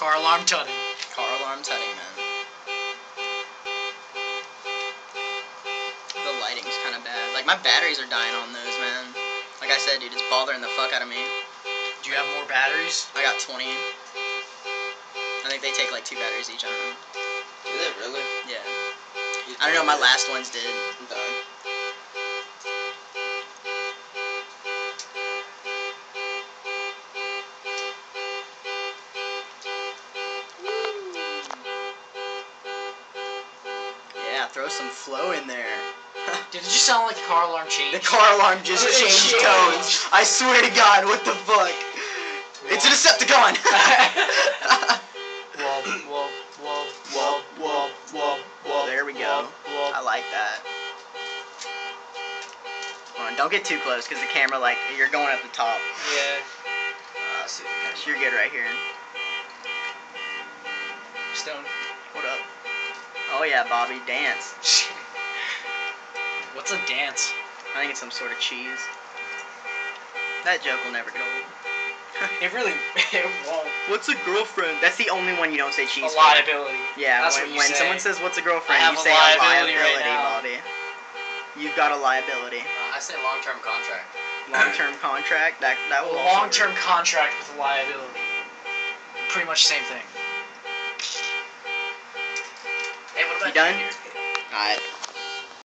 Car alarm tutting. Car alarm tutting, man. The lighting's kind of bad. Like, my batteries are dying on those, man. Like I said, dude, it's bothering the fuck out of me. Do you have more batteries? I got 20. I think they take like 2 batteries each, I don't know. Do they really? Yeah. I don't know, my last ones did. I'm done. Yeah, throw some flow in there. Did it just sound like the car alarm changed? The car alarm just It changed changed. tones. I swear to God, what the fuck? It's a Decepticon! There we go. I like that. Hold on, don't get too close, because the camera, like, you're going at the top. Yeah. So you're good right here. Stone. What up? Oh yeah, Bobby, dance. What's a dance? I think it's some sort of cheese. That joke will never get old. It won't. What's a girlfriend? That's the only one you don't say cheese A for. liability. Yeah, That's when, what you when say. someone says what's a girlfriend, I have you a say liability a right liability, now. Bobby. You've got a liability. I say long-term contract. Long-term contract? That will A also long-term work. contract with a liability. Pretty much the same thing. Hey, what about You done? here? Alright.